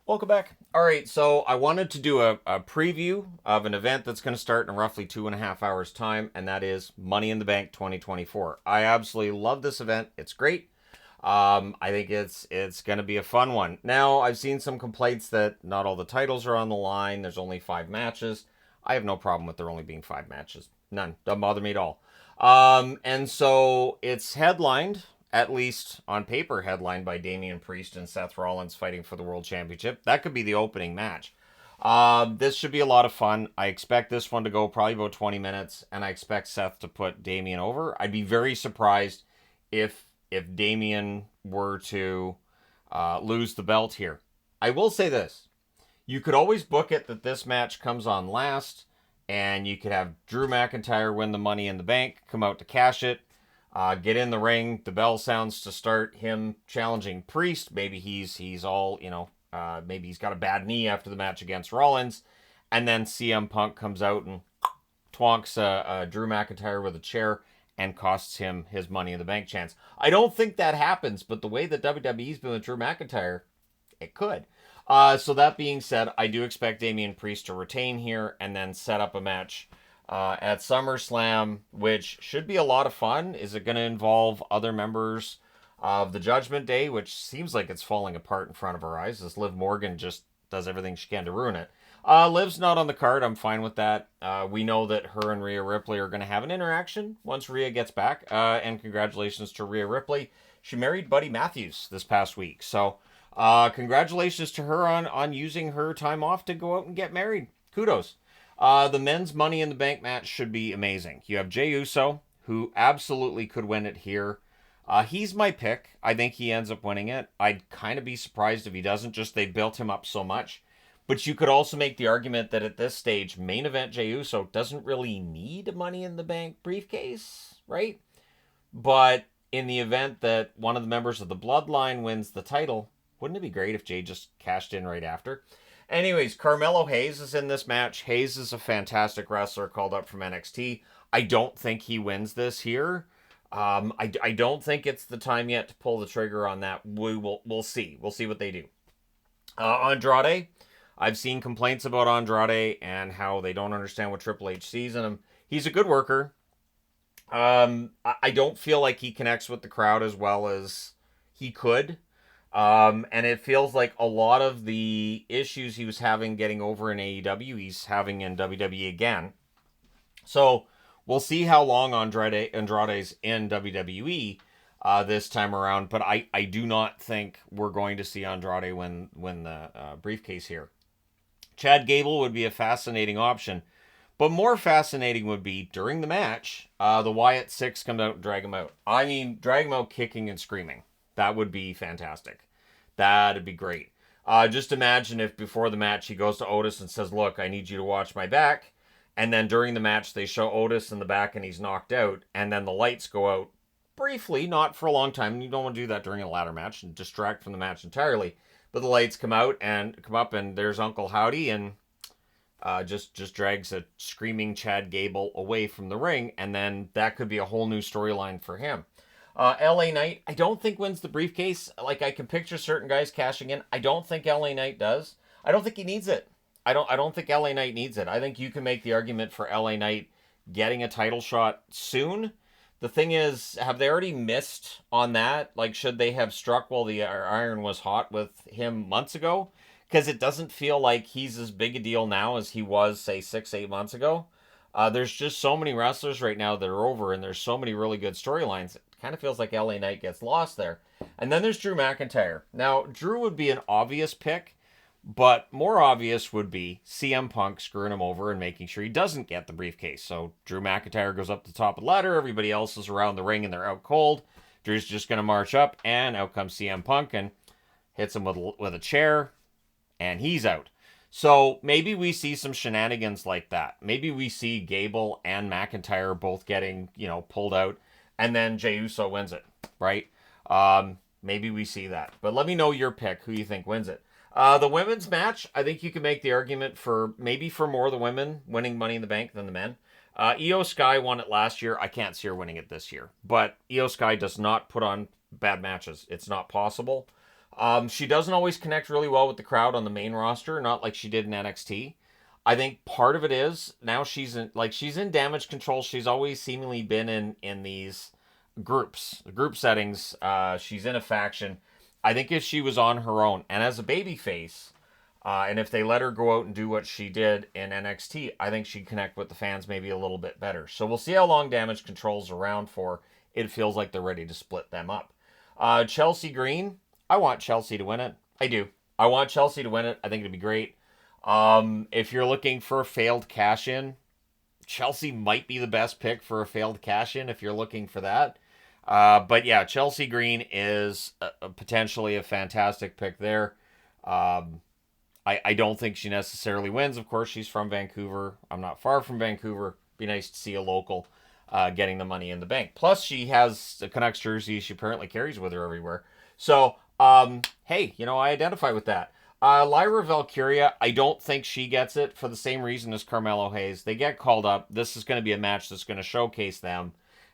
Welcome back. All right, so I wanted to do a preview of an event that's going to start in roughly 2.5 hours' time, and that is Money in the Bank 2024. I absolutely love this event. It's great. I think it's going to be a fun one. Now, I've seen some complaints that not all the titles are on the line. There's only 5 matches. I have no problem with there only being 5 matches. None. Doesn't bother me at all. And so it's headlined, at least on paper, headlined by Damian Priest and Seth Rollins fighting for the World Championship. That could be the opening match. This should be a lot of fun. I expect this one to go probably about 20 minutes, and I expect Seth to put Damian over. I'd be very surprised if Damian were to lose the belt here. I will say this: you could always book it that this match comes on last, and you could have Drew McIntyre win the Money in the Bank, come out to cash it, get in the ring. The bell sounds to start him challenging Priest. Maybe he's all maybe he's got a bad knee after the match against Rollins, and then CM Punk comes out and twonks Drew McIntyre with a chair and costs him his Money in the Bank chance. I don't think that happens, but the way that WWE's been with Drew McIntyre, it could. So that being said, I do expect Damian Priest to retain here and then set up a match at SummerSlam, which should be a lot of fun. Is it going to involve other members of the Judgment Day, which seems like it's falling apart in front of our eyes as Liv Morgan just does everything she can to ruin it. Liv's not on the card. I'm fine with that. We know that her and Rhea Ripley are going to have an interaction once Rhea gets back. And congratulations to Rhea Ripley. She married Buddy Matthews this past week. So congratulations to her on using her time off to go out and get married. Kudos. The men's Money in the Bank match should be amazing. You have Jey Uso, who absolutely could win it here. He's my pick. I think he ends up winning it. I'd kind of be surprised if he doesn't. Just they built him up so much. But you could also make the argument that at this stage, main event Jey Uso doesn't really need a Money in the Bank briefcase, right? But in the event that one of the members of the Bloodline wins the title, wouldn't it be great if Jey just cashed in right after? Anyways, Carmelo Hayes is in this match. Hayes is a fantastic wrestler called up from NXT. I don't think he wins this here. I don't think it's the time yet to pull the trigger on that. We'll see. We'll see what they do. Andrade, I've seen complaints about Andrade and how they don't understand what Triple H sees in him. He's a good worker. I don't feel like he connects with the crowd as well as he could. And it feels like a lot of the issues he was having getting over in AEW, he's having in WWE again. So we'll see how long Andrade's in WWE this time around. But I do not think we're going to see Andrade win the briefcase here. Chad Gable would be a fascinating option. But more fascinating would be during the match, the Wyatt Six come out and drag him out. I mean, drag him out kicking and screaming. That would be fantastic. That'd be great. Just imagine if before the match he goes to Otis and says, "Look, I need you to watch my back." And then during the match they show Otis in the back and he's knocked out. And then the lights go out briefly, not for a long time. You don't want to do that during a ladder match and distract from the match entirely. But the lights come out and come up and there's Uncle Howdy and just drags a screaming Chad Gable away from the ring, and then that could be a whole new storyline for him. LA Knight, I don't think wins the briefcase. Like I can picture certain guys cashing in. I don't think LA Knight does. I don't think he needs it. I don't think LA Knight needs it. I think you can make the argument for LA Knight getting a title shot soon. The thing is, have they already missed on that? Like, should they have struck while the iron was hot with him months ago? Because it doesn't feel like he's as big a deal now as he was, say, 6-8 months ago. There's just so many wrestlers right now that are over, and there's so many really good storylines. It kind of feels like LA Knight gets lost there. And then there's Drew McIntyre. Now, Drew would be an obvious pick, but more obvious would be CM Punk screwing him over and making sure he doesn't get the briefcase. So Drew McIntyre goes up the top of the ladder, everybody else is around the ring and they're out cold. Drew's just going to march up, and out comes CM Punk and hits him with a chair, and he's out. So maybe we see some shenanigans like that. Maybe we see Gable and McIntyre both getting, pulled out, and then Jey Uso wins it, right? Maybe we see that. But let me know your pick, who you think wins it. The women's match, I think you can make the argument for more of the women winning Money in the Bank than the men. Io Sky won it last year. I can't see her winning it this year. But Io Sky does not put on bad matches. It's not possible. She doesn't always connect really well with the crowd on the main roster, not like she did in NXT. I think part of it is now she's in Damage Control. She's always seemingly been in these group settings. She's in a faction. I think if she was on her own and as a babyface, and if they let her go out and do what she did in NXT, I think she'd connect with the fans maybe a little bit better. So we'll see how long Damage Control's around for. It feels like they're ready to split them up. Chelsea Green, I want Chelsea to win it. I do. I want Chelsea to win it. I think it'd be great. If you're looking for a failed cash in, Chelsea might be the best pick for a failed cash in if you're looking for that. But yeah, Chelsea Green is potentially a fantastic pick there. Um, I don't think she necessarily wins. Of course, she's from Vancouver. I'm not far from Vancouver. Be nice to see a local getting the money in the bank. Plus, she has the Canucks jersey she apparently carries with her everywhere. So, hey, I identify with that. Lyra Valkyria, I don't think she gets it for the same reason as Carmelo Hayes. They get called up. This is going to be a match that's going to showcase them.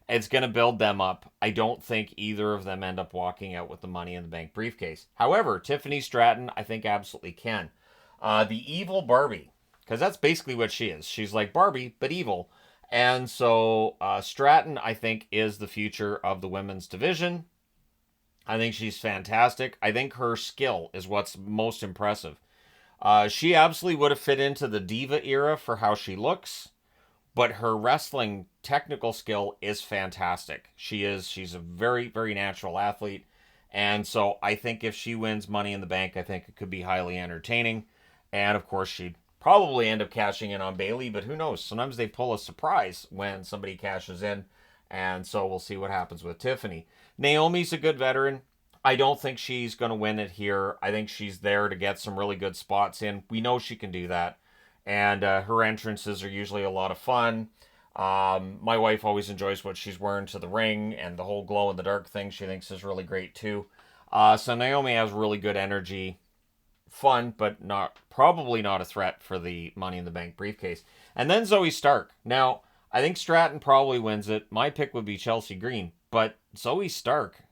It's going to build them up. I don't think either of them end up walking out with the Money in the Bank briefcase. However, Tiffany Stratton, I think absolutely can. The evil Barbie, because that's basically what she is. She's like Barbie, but evil. And so Stratton, I think, is the future of the women's division. I think she's fantastic. I think her skill is what's most impressive. She absolutely would have fit into the diva era for how she looks, but her wrestling technical skill is fantastic. She's a very, very natural athlete. And so I think if she wins Money in the Bank, I think it could be highly entertaining. And of course, she'd probably end up cashing in on Bayley, but who knows? Sometimes they pull a surprise when somebody cashes in. And so we'll see what happens with Tiffany. Naomi's a good veteran. I don't think she's going to win it here. I think she's there to get some really good spots in. We know she can do that. And her entrances are usually a lot of fun. My wife always enjoys what she's wearing to the ring, and the whole glow in the dark thing she thinks is really great too. So Naomi has really good energy, fun, but probably not a threat for the Money in the Bank briefcase. And then Zoe Stark. Now, I think Stratton probably wins it. My pick would be Chelsea Green, but Zoe Stark,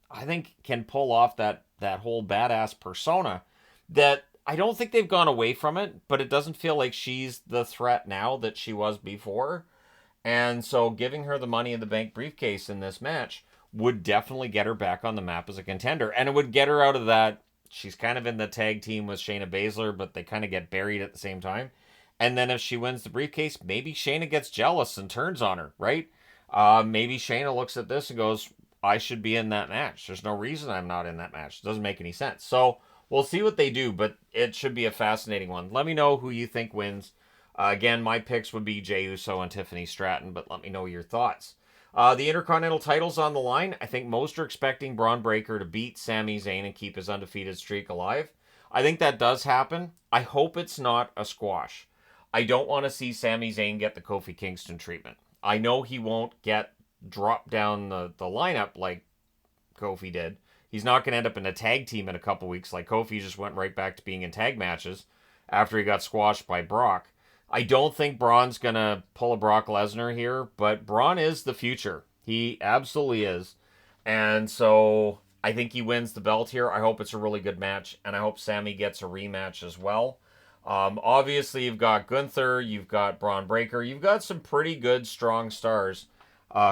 I think, can pull off that whole badass persona that I don't think they've gone away from it, but it doesn't feel like she's the threat now that she was before. And so giving her the Money in the Bank briefcase in this match would definitely get her back on the map as a contender. And it would get her out of that. She's kind of in the tag team with Shayna Baszler, but they kind of get buried at the same time. And then if she wins the briefcase, maybe Shayna gets jealous and turns on her, right? Maybe Shayna looks at this and goes, I should be in that match. There's no reason I'm not in that match. It doesn't make any sense. So we'll see what they do, but it should be a fascinating one. Let me know who you think wins. Again, my picks would be Jey Uso and Tiffany Stratton, but let me know your thoughts. The Intercontinental title's on the line. I think most are expecting Braun Breaker to beat Sami Zayn and keep his undefeated streak alive. I think that does happen. I hope it's not a squash. I don't want to see Sami Zayn get the Kofi Kingston treatment. I know he won't get dropped down the lineup like Kofi did. He's not going to end up in a tag team in a couple weeks like Kofi just went right back to being in tag matches after he got squashed by Brock. I don't think Braun's going to pull a Brock Lesnar here, but Braun is the future. He absolutely is. And so I think he wins the belt here. I hope it's a really good match, and I hope Sami gets a rematch as well. Obviously, you've got Gunther, you've got Braun Breaker, you've got some pretty good, strong stars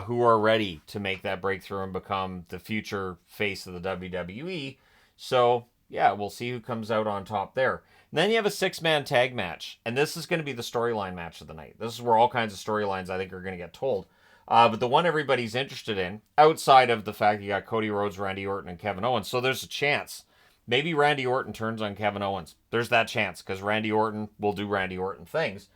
who are ready to make that breakthrough and become the future face of the WWE. So, yeah, we'll see who comes out on top there. And then you have a six-man tag match, and this is going to be the storyline match of the night. This is where all kinds of storylines I think are going to get told. But the one everybody's interested in, outside of the fact you got Cody Rhodes, Randy Orton, and Kevin Owens, so there's a chance. Maybe Randy Orton turns on Kevin Owens. There's that chance, because Randy Orton will do Randy Orton things.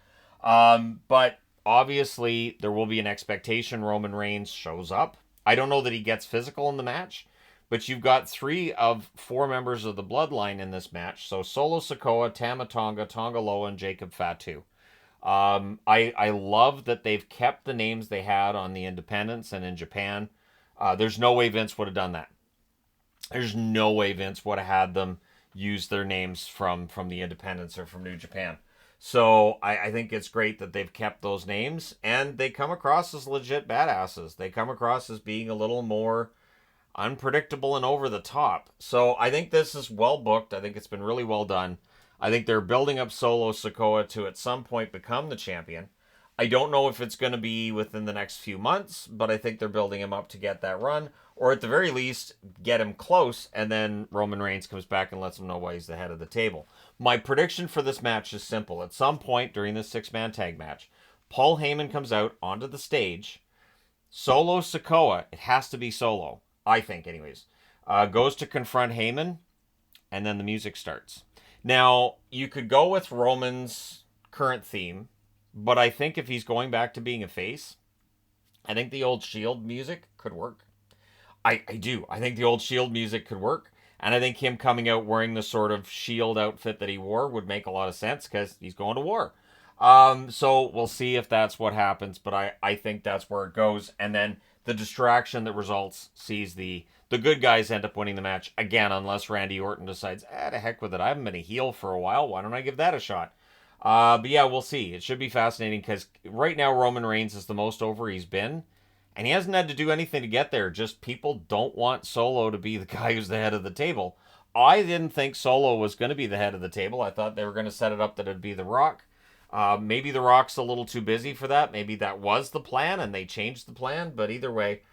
But obviously, there will be an expectation Roman Reigns shows up. I don't know that he gets physical in the match, but you've got 3 of 4 members of the Bloodline in this match. So Solo Sikoa, Tama Tonga, Tonga Loa, and Jacob Fatu. I love that they've kept the names they had on the Independents and in Japan. There's no way Vince would have done that. There's no way Vince would have had them use their names from the Independents or from New Japan. So I think it's great that they've kept those names, and they come across as legit badasses. They come across as being a little more unpredictable and over the top. So I think this is well booked. I think it's been really well done. I think they're building up Solo Sikoa to at some point become the champion. I don't know if it's going to be within the next few months, but I think they're building him up to get that run, or at the very least, get him close, and then Roman Reigns comes back and lets him know why he's the head of the table. My prediction for this match is simple. At some point during this six-man tag match, Paul Heyman comes out onto the stage. Solo Sikoa, it has to be Solo, I think anyways, goes to confront Heyman, and then the music starts. Now, you could go with Roman's current theme, but I think if he's going back to being a face, I think the old Shield music could work. I do. I think the old Shield music could work. And I think him coming out wearing the sort of Shield outfit that he wore would make a lot of sense because he's going to war. So we'll see if that's what happens, but I think that's where it goes. And then the distraction that results sees the good guys end up winning the match again, unless Randy Orton decides, to heck with it. I haven't been a heel for a while. Why don't I give that a shot? But yeah, we'll see. It should be fascinating because right now Roman Reigns is the most over he's been. And he hasn't had to do anything to get there. Just people don't want Solo to be the guy who's the head of the table. I didn't think Solo was going to be the head of the table. I thought they were going to set it up that it'd be The Rock. Maybe The Rock's a little too busy for that. Maybe that was the plan and they changed the plan. But either way,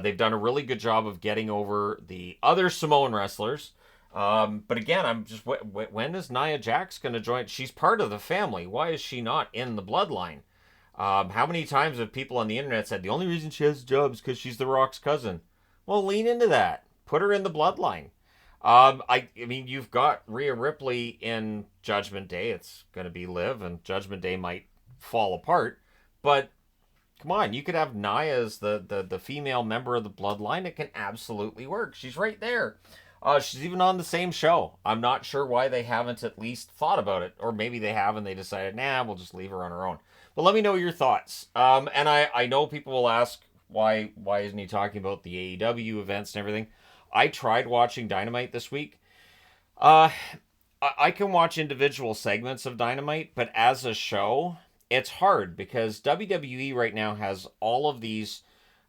they've done a really good job of getting over the other Samoan wrestlers. But again, I'm just, when is Nia Jax going to join? She's part of the family. Why is she not in the bloodline? How many times have people on the internet said the only reason she has a job is because she's The Rock's cousin? Well, lean into that. Put her in the bloodline. I mean, you've got Rhea Ripley in Judgment Day. It's going to be Liv, and Judgment Day might fall apart. But come on, you could have Nia as the female member of the bloodline. It can absolutely work. She's right there. She's even on the same show. I'm not sure why they haven't at least thought about it. Or maybe they have and they decided, nah, we'll just leave her on her own. But let me know your thoughts. And I know people will ask, why isn't he talking about the AEW events and everything? I tried watching Dynamite this week. I can watch individual segments of Dynamite, but as a show, it's hard because WWE right now has all of these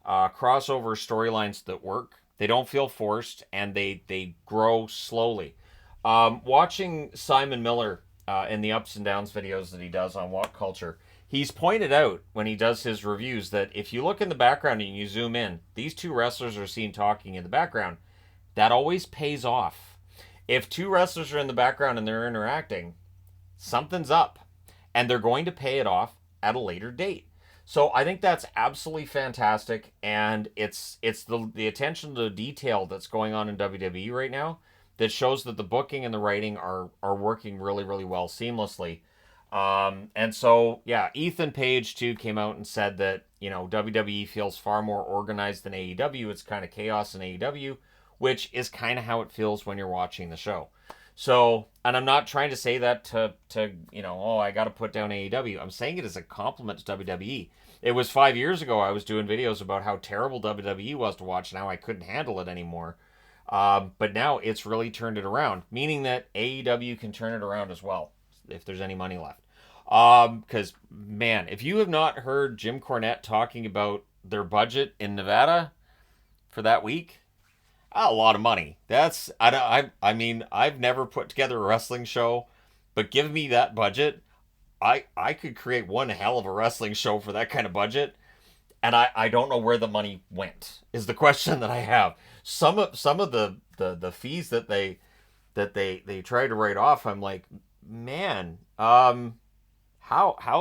crossover storylines that work. They don't feel forced, and they grow slowly. Watching Simon Miller in the ups and downs videos that he does on Walk Culture, he's pointed out when he does his reviews that if you look in the background and you zoom in, these two wrestlers are seen talking in the background. That always pays off. If two wrestlers are in the background and they're interacting, something's up. And they're going to pay it off at a later date. So I think that's absolutely fantastic, and it's the attention to detail that's going on in WWE right now that shows that the booking and the writing are working really, really well seamlessly. And so, yeah, Ethan Page, too, came out and said that, WWE feels far more organized than AEW. It's kind of chaos in AEW, which is kind of how it feels when you're watching the show. So, and I'm not trying to say that to I got to put down AEW. I'm saying it as a compliment to WWE. It was 5 years ago I was doing videos about how terrible WWE was to watch and how I couldn't handle it anymore. But now it's really turned it around, meaning that AEW can turn it around as well, if there's any money left. Because, man, if you have not heard Jim Cornette talking about their budget in Nevada for that week, a lot of money. That's, I mean, I've never put together a wrestling show, but give me that budget, I could create one hell of a wrestling show for that kind of budget. And I don't know where the money went, is the question that I have. Some of the fees that they try to write off, I'm like, man, how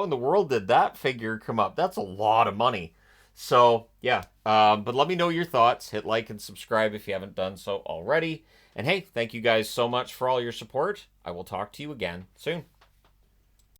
in the world did that figure come up? That's a lot of money. So, yeah, but let me know your thoughts. Hit like and subscribe if you haven't done so already. And hey, thank you guys so much for all your support. I will talk to you again soon.